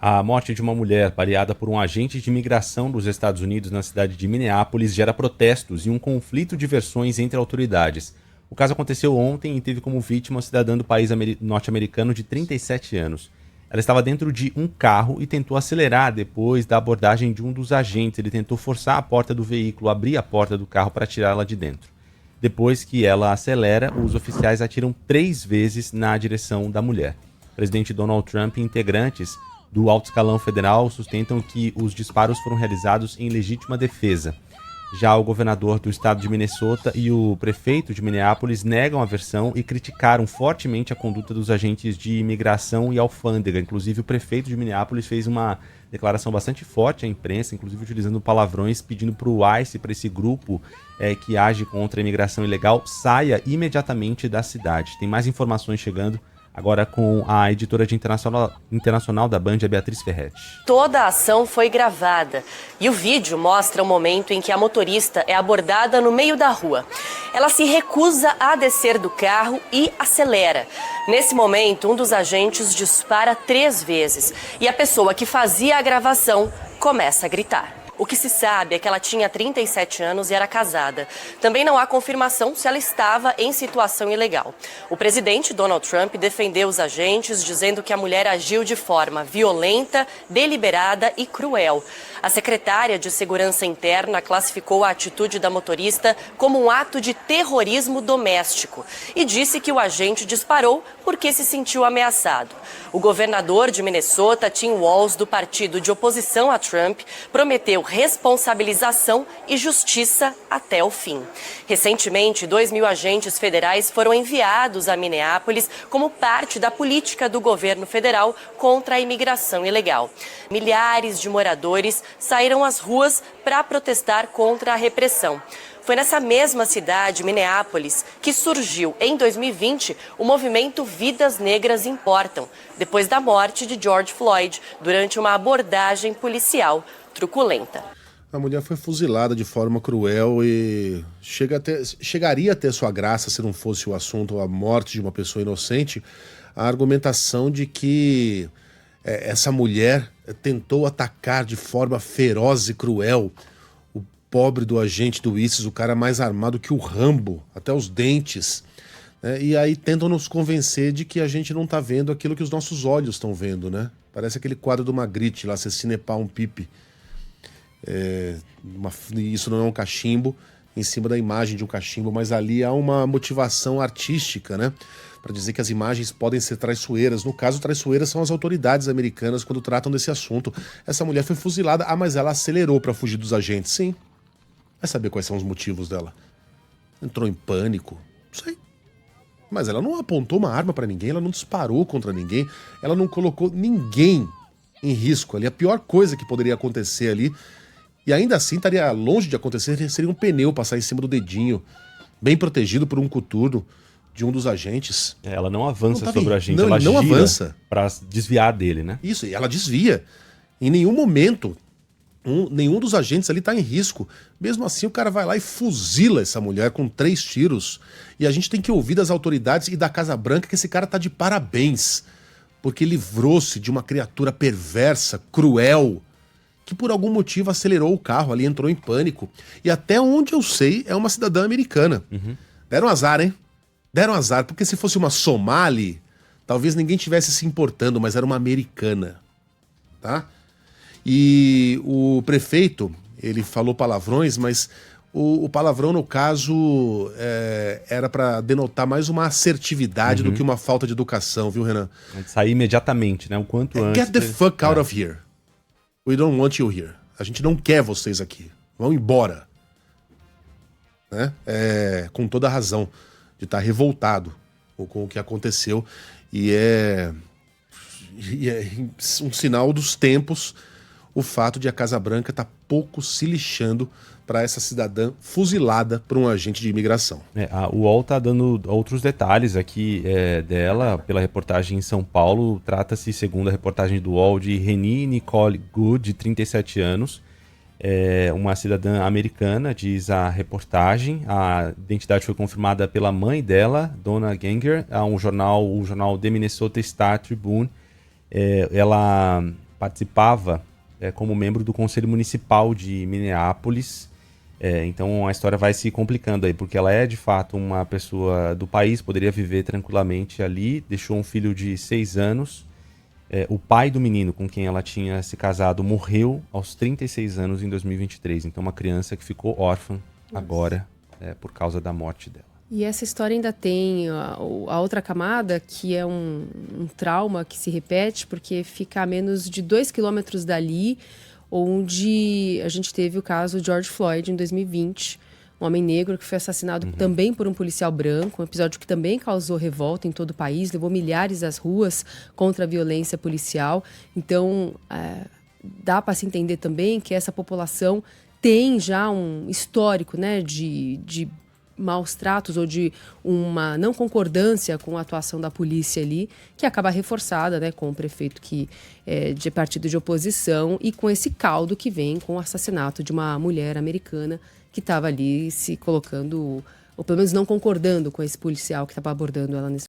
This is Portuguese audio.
A morte de uma mulher baleada por um agente de imigração dos Estados Unidos na cidade de Minneapolis gera protestos e um conflito de versões entre autoridades. O caso aconteceu ontem e teve como vítima uma cidadã do país norte-americano de 37 anos. Ela estava dentro de um carro e tentou acelerar depois da abordagem de um dos agentes. Ele tentou forçar a porta do veículo, abrir a porta do carro para tirá-la de dentro. Depois que ela acelera, os oficiais atiram 3 vezes na direção da mulher. O presidente Donald Trump e integrantes do alto escalão federal sustentam que os disparos foram realizados em legítima defesa. Já o governador do estado de Minnesota e o prefeito de Minneapolis negam a versão e criticaram fortemente a conduta dos agentes de imigração e alfândega. Inclusive, o prefeito de Minneapolis fez uma declaração bastante forte à imprensa, inclusive utilizando palavrões, pedindo para o ICE, para esse grupo que age contra a imigração ilegal, saia imediatamente da cidade. Tem mais informações chegando agora com a editora de internacional da Band, a Beatriz Ferretti. Toda a ação foi gravada e o vídeo mostra o momento em que a motorista é abordada no meio da rua. Ela se recusa a descer do carro e acelera. Nesse momento, um dos agentes dispara 3 vezes e a pessoa que fazia a gravação começa a gritar. O que se sabe é que ela tinha 37 anos e era casada. Também não há confirmação se ela estava em situação ilegal. O presidente Donald Trump defendeu os agentes, dizendo que a mulher agiu de forma violenta, deliberada e cruel. A secretária de Segurança Interna classificou a atitude da motorista como um ato de terrorismo doméstico e disse que o agente disparou porque se sentiu ameaçado. O governador de Minnesota, Tim Walz, do partido de oposição a Trump, prometeu responsabilização e justiça até o fim. Recentemente, 2.000 agentes federais foram enviados a Minneapolis como parte da política do governo federal contra a imigração ilegal. Milhares de moradores saíram às ruas para protestar contra a repressão. Foi nessa mesma cidade, Minneapolis, que surgiu em 2020 o movimento Vidas Negras Importam, depois da morte de George Floyd durante uma abordagem policial truculenta. A mulher foi fuzilada de forma cruel e chegaria a ter sua graça se não fosse o assunto a morte de uma pessoa inocente, a argumentação de que essa mulher tentou atacar de forma feroz e cruel o pobre do agente do ISIS, o cara mais armado que o Rambo, até os dentes. E aí tentam nos convencer de que a gente não tá vendo aquilo que os nossos olhos estão vendo, né? Parece aquele quadro do Magritte lá, Cecine Palm Pipe. Isso não é um cachimbo em cima da imagem de um cachimbo, mas ali há uma motivação artística, né? Para dizer que as imagens podem ser traiçoeiras. No caso, traiçoeiras são as autoridades americanas quando tratam desse assunto. Essa mulher foi fuzilada, mas ela acelerou para fugir dos agentes. Sim. Vai saber quais são os motivos dela. Entrou em pânico. Não sei. Mas ela não apontou uma arma para ninguém, ela não disparou contra ninguém, ela não colocou ninguém em risco ali. A pior coisa que poderia acontecer ali, e ainda assim estaria longe de acontecer, seria um pneu passar em cima do dedinho, bem protegido por um coturno de um dos agentes. Ela não avança sobre o agente, não, ela não gira avança para desviar dele, né? Isso, e ela desvia. Em nenhum momento, nenhum dos agentes ali está em risco. Mesmo assim, o cara vai lá e fuzila essa mulher com 3 tiros. E a gente tem que ouvir das autoridades e da Casa Branca que esse cara tá de parabéns, porque livrou-se de uma criatura perversa, cruel, que por algum motivo acelerou o carro ali, entrou em pânico. E até onde eu sei, é uma cidadã americana. Deram azar, hein? Deram azar, porque se fosse uma somali, talvez ninguém tivesse se importando, mas era uma americana, tá? E o prefeito, ele falou palavrões, mas o palavrão, no caso, era para denotar mais uma assertividade do que uma falta de educação, viu, Renan? Sair imediatamente, né? O quanto antes. Get the fuck out of here. We don't want you here. A gente não quer vocês aqui. Vão embora. Né? Com toda a razão de estar revoltado com o que aconteceu. E é um sinal dos tempos o fato de a Casa Branca estar pouco se lixando para essa cidadã fuzilada por um agente de imigração. O UOL está dando outros detalhes aqui dela, pela reportagem em São Paulo. Trata-se, segundo a reportagem do UOL, de Reni Nicole Good, de 37 anos. Uma cidadã americana, diz a reportagem. A identidade foi confirmada pela mãe dela, Donna Ganger, a o jornal The Minnesota Star Tribune. Ela participava como membro do Conselho Municipal de Minneapolis. Então a história vai se complicando aí, porque ela é de fato uma pessoa do país, poderia viver tranquilamente ali, deixou um filho de 6 anos. O pai do menino com quem ela tinha se casado morreu aos 36 anos em 2023. Então uma criança que ficou órfã agora por causa da morte dela. E essa história ainda tem a outra camada, que é um trauma que se repete, porque fica a menos de 2 quilômetros dali, onde a gente teve o caso George Floyd em 2020, um homem negro que foi assassinado também por um policial branco, um episódio que também causou revolta em todo o país, levou milhares às ruas contra a violência policial. Então, dá para se entender também que essa população tem já um histórico, né, de maus tratos ou de uma não concordância com a atuação da polícia ali, que acaba reforçada, né, com o prefeito que é de partido de oposição e com esse caldo que vem com o assassinato de uma mulher americana que estava ali se colocando, ou pelo menos não concordando com esse policial que estava abordando ela nesse